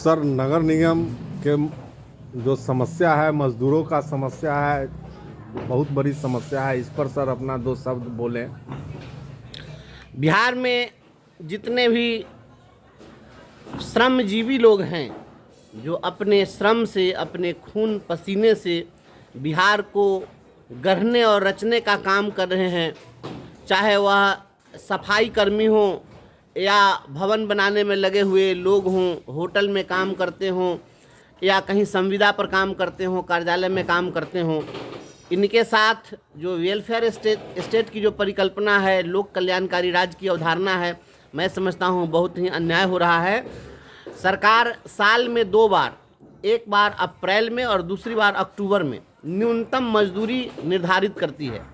Sir, नगर निगम के जो समस्या है, मजदूरों का समस्या है, बहुत बड़ी समस्या है। इस पर सर अपना दो शब्द बोलें। बिहार में जितने भी श्रमजीवी लोग हैं, जो अपने श्रम से, अपने खून पसीने से बिहार को गढ़ने और रचने का काम कर रहे हैं, चाहे वह सफाई कर्मी हों या भवन बनाने में लगे हुए लोग हों, होटल में काम करते हों या कहीं संविदा पर काम करते हों, कार्यालय में काम करते हों, इनके साथ जो वेलफेयर स्टेट की जो परिकल्पना है, लोक कल्याणकारी राज्य की अवधारणा है, मैं समझता हूँ बहुत ही अन्याय हो रहा है। सरकार साल में 2 बार, एक बार अप्रैल में और दूसरी बार अक्टूबर में न्यूनतम मजदूरी निर्धारित करती है।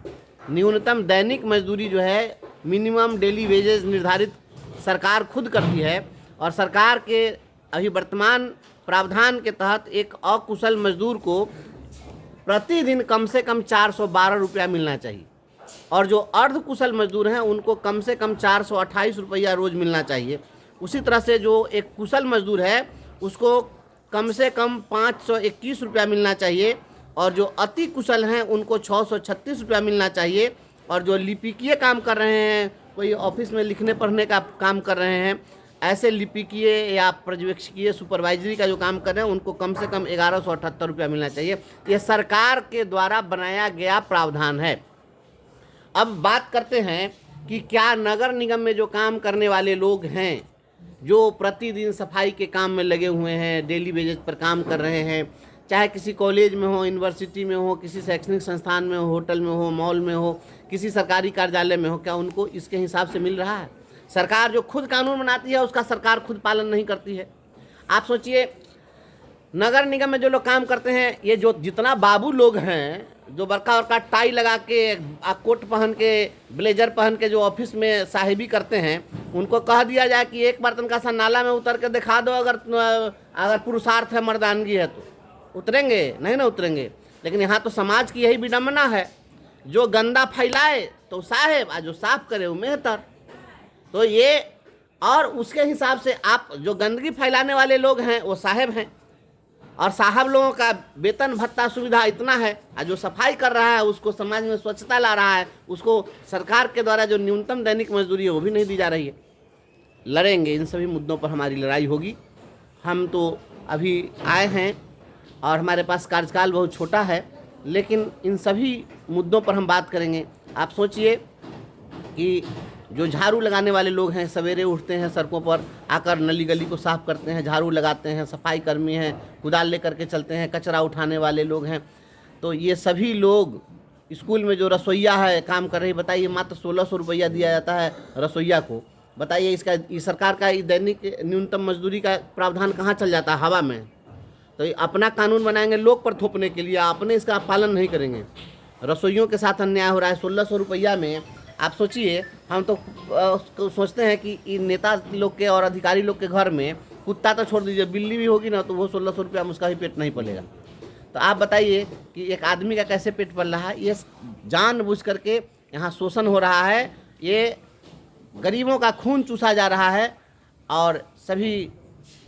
न्यूनतम दैनिक मजदूरी जो है, मिनिमम डेली वेजेस निर्धारित सरकार खुद करती है। और सरकार के अभी वर्तमान प्रावधान के तहत एक अकुशल मजदूर को प्रतिदिन कम से कम 412 रुपया मिलना चाहिए, और जो अर्धकुशल मजदूर हैं उनको कम से कम 428 रुपया रोज़ मिलना चाहिए। उसी तरह से जो एक कुशल मजदूर है उसको कम से कम 521 रुपया मिलना चाहिए, और जो अति कुशल हैं उनको 636 रुपया मिलना चाहिए। और जो लिपिकीय काम कर रहे हैं, कोई ऑफिस में लिखने पढ़ने का काम कर रहे हैं, ऐसे लिपिकीय या पर्यवेक्षकीय सुपरवाइजरी का जो काम कर रहे हैं उनको कम से कम 1178 रुपया मिलना चाहिए। ये सरकार के द्वारा बनाया गया प्रावधान है। अब बात करते हैं कि क्या नगर निगम में जो काम करने वाले लोग हैं, जो प्रतिदिन सफाई के काम में लगे हुए हैं, डेली बेसिस पर काम कर रहे हैं, चाहे किसी कॉलेज में हो, यूनिवर्सिटी में हो, किसी शैक्षणिक संस्थान में हो, होटल में हो, मॉल में हो, किसी सरकारी कार्यालय में हो, क्या उनको इसके हिसाब से मिल रहा है? सरकार जो खुद कानून बनाती है उसका सरकार खुद पालन नहीं करती है। आप सोचिए, नगर निगम में जो लोग काम करते हैं, ये जो जितना बाबू लोग हैं, जो बड़का बड़का टाई लगा के, कोट पहन के, ब्लेजर पहन के जो ऑफिस में साहिबी करते हैं, उनको कह दिया जाए कि एक बार तनका सा नाला में उतर के दिखा दो, अगर पुरुषार्थ है, मर्दानगी है, तो उतरेंगे? नहीं ना उतरेंगे। लेकिन यहाँ तो समाज की यही विडम्बना है, जो गंदा फैलाए तो साहेब, और जो साफ करे वो मेहतर। तो ये, और उसके हिसाब से आप जो गंदगी फैलाने वाले लोग हैं वो साहेब हैं, और साहब लोगों का वेतन भत्ता सुविधा इतना है, और जो सफाई कर रहा है, उसको समाज में स्वच्छता ला रहा है, उसको सरकार के द्वारा जो न्यूनतम दैनिक मजदूरी है वो भी नहीं दी जा रही है। लड़ेंगे, इन सभी मुद्दों पर हमारी लड़ाई होगी। हम तो अभी आए हैं और हमारे पास कार्यकाल बहुत छोटा है, लेकिन इन सभी मुद्दों पर हम बात करेंगे। आप सोचिए कि जो झाड़ू लगाने वाले लोग हैं, सवेरे उठते हैं, सड़कों पर आकर नली गली को साफ़ करते हैं, झाड़ू लगाते हैं, सफाई कर्मी हैं, कुदाल लेकर के चलते हैं, कचरा उठाने वाले लोग हैं, तो ये सभी लोग, स्कूल में जो रसोइया है काम कर रही, बताइए मात्र 1600 रुपया दिया जाता है रसोइया को। बताइए इसका, इस सरकार का दैनिक न्यूनतम मजदूरी का प्रावधान कहाँ चल जाता है? हवा में। तो ये अपना कानून बनाएंगे लोग पर थोपने के लिए, अपने इसका पालन नहीं करेंगे। रसोइयों के साथ अन्याय हो रहा है 1600 रुपया में। आप सोचिए, हम तो सोचते हैं कि इन नेता लोग के और अधिकारी लोग के घर में कुत्ता तो छोड़ दीजिए, बिल्ली भी होगी ना, तो वो 1600 रुपया में उसका भी पेट नहीं पलेगा। तो आप बताइए कि एक आदमी का कैसे पेट पल रहा है? ये जानबूझ करके यहाँ शोषण हो रहा है, ये गरीबों का खून चूसा जा रहा है, और सभी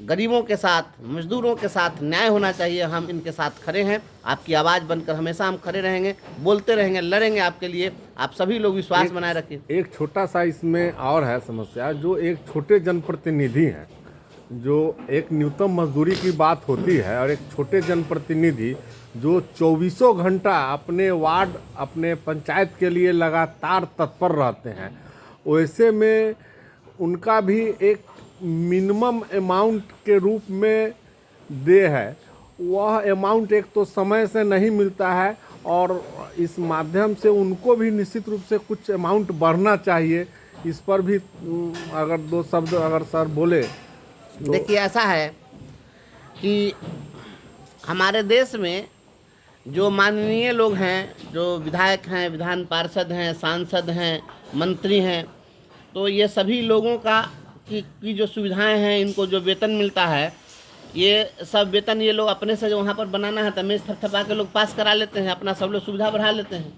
गरीबों के साथ, मजदूरों के साथ न्याय होना चाहिए। हम इनके साथ खड़े हैं, आपकी आवाज़ बनकर हमेशा हम खड़े रहेंगे, बोलते रहेंगे, लड़ेंगे आपके लिए। आप सभी लोग विश्वास बनाए रखें। एक छोटा सा इसमें और है समस्या, जो एक छोटे जनप्रतिनिधि हैं, जो एक न्यूनतम मजदूरी की बात होती है, और एक छोटे जनप्रतिनिधि जो 24 घंटा अपने वार्ड, अपने पंचायत के लिए लगातार तत्पर रहते हैं, वैसे में उनका भी एक मिनिमम अमाउंट के रूप में दे है। वह अमाउंट एक तो समय से नहीं मिलता है, और इस माध्यम से उनको भी निश्चित रूप से कुछ अमाउंट बढ़ना चाहिए। इस पर भी अगर दो शब्द अगर सर बोले तो। देखिए, ऐसा है कि हमारे देश में जो माननीय लोग हैं, जो विधायक हैं, विधान पार्षद हैं, सांसद हैं, मंत्री हैं, तो ये सभी लोगों की जो सुविधाएं हैं, इनको जो वेतन मिलता है, ये सब वेतन ये लोग अपने से जो वहाँ पर बनाना है, तमेज थपथपा के लोग पास करा लेते हैं, अपना सब लोग सुविधा बढ़ा लेते हैं।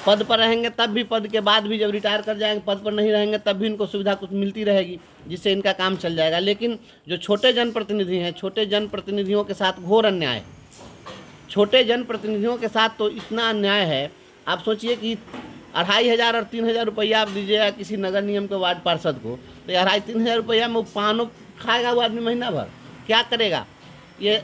पद पर रहेंगे तब भी, पद के बाद भी जब रिटायर कर जाएंगे, पद पर नहीं रहेंगे तब भी इनको सुविधा कुछ मिलती रहेगी, जिससे इनका काम चल जाएगा। लेकिन जो छोटे जनप्रतिनिधि हैं, छोटे जनप्रतिनिधियों के साथ घोर अन्याय है। छोटे जनप्रतिनिधियों के साथ तो इतना अन्याय है, आप सोचिए कि 2500 और 3000 रुपया आप दीजिएगा किसी नगर निगम के वार्ड पार्षद को, तो 2500-3000 रुपया में वो पानो खाएगा वो आदमी महीना भर, क्या करेगा? ये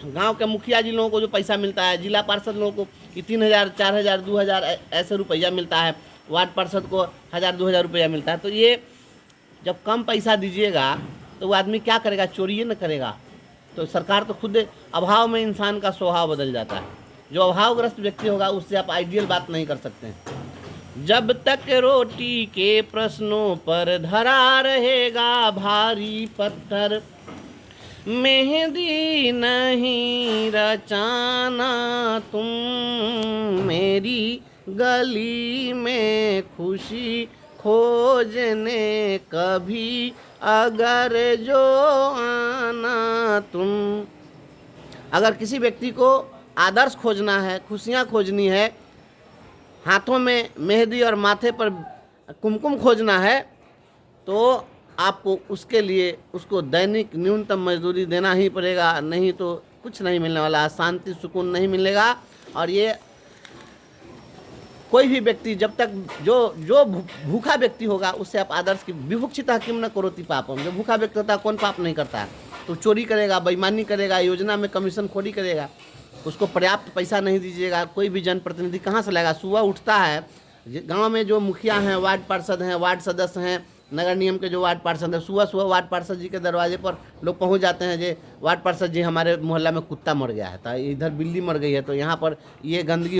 गांव के मुखिया जी लोगों को जो पैसा मिलता है, जिला पार्षद लोगों को ये 3000, 4000, 2000 ऐसे रुपया मिलता है, वार्ड पार्षद को 1000-2000 रुपया मिलता है। तो ये जब कम पैसा दीजिएगा तो वो आदमी क्या करेगा? चोरी न करेगा। तो सरकार तो खुद अभाव में इंसान का स्वभाव बदल जाता है। जो अभावग्रस्त व्यक्ति होगा उससे आप आइडियल बात नहीं कर सकते हैं। जब तक रोटी के प्रश्नों पर धरा रहेगा भारी पत्थर, मेहंदी नहीं रचाना तुम मेरी गली में खुशी खोजने कभी अगर जो आना तुम। अगर किसी व्यक्ति को आदर्श खोजना है, खुशियाँ खोजनी है, हाथों में मेहंदी और माथे पर कुमकुम खोजना है, तो आपको उसके लिए उसको दैनिक न्यूनतम मजदूरी देना ही पड़ेगा, नहीं तो कुछ नहीं मिलने वाला, शांति सुकून नहीं मिलेगा। और ये कोई भी व्यक्ति जब तक जो भूखा व्यक्ति होगा उससे आप आदर्श की विभुक्षिता किम न करोति पापम। जो भूखा व्यक्ति होता है कौन पाप नहीं करता है? तो चोरी करेगा, बेईमानी करेगा, योजना में कमीशन खोरी करेगा, उसको पर्याप्त पैसा नहीं दीजिएगा, कोई भी जनप्रतिनिधि कहाँ से लाएगा? सुबह उठता है, गांव में जो मुखिया हैं, वार्ड पार्षद हैं, वार्ड सदस्य हैं, नगर निगम के जो वार्ड पार्षद हैं, सुबह सुबह वार्ड पार्षद जी के दरवाजे पर लोग पहुंच जाते हैं, जे वार्ड पार्षद जी हमारे मोहल्ला में कुत्ता मर गया है, तो इधर बिल्ली मर गई है, तो यहाँ पर ये गंदगी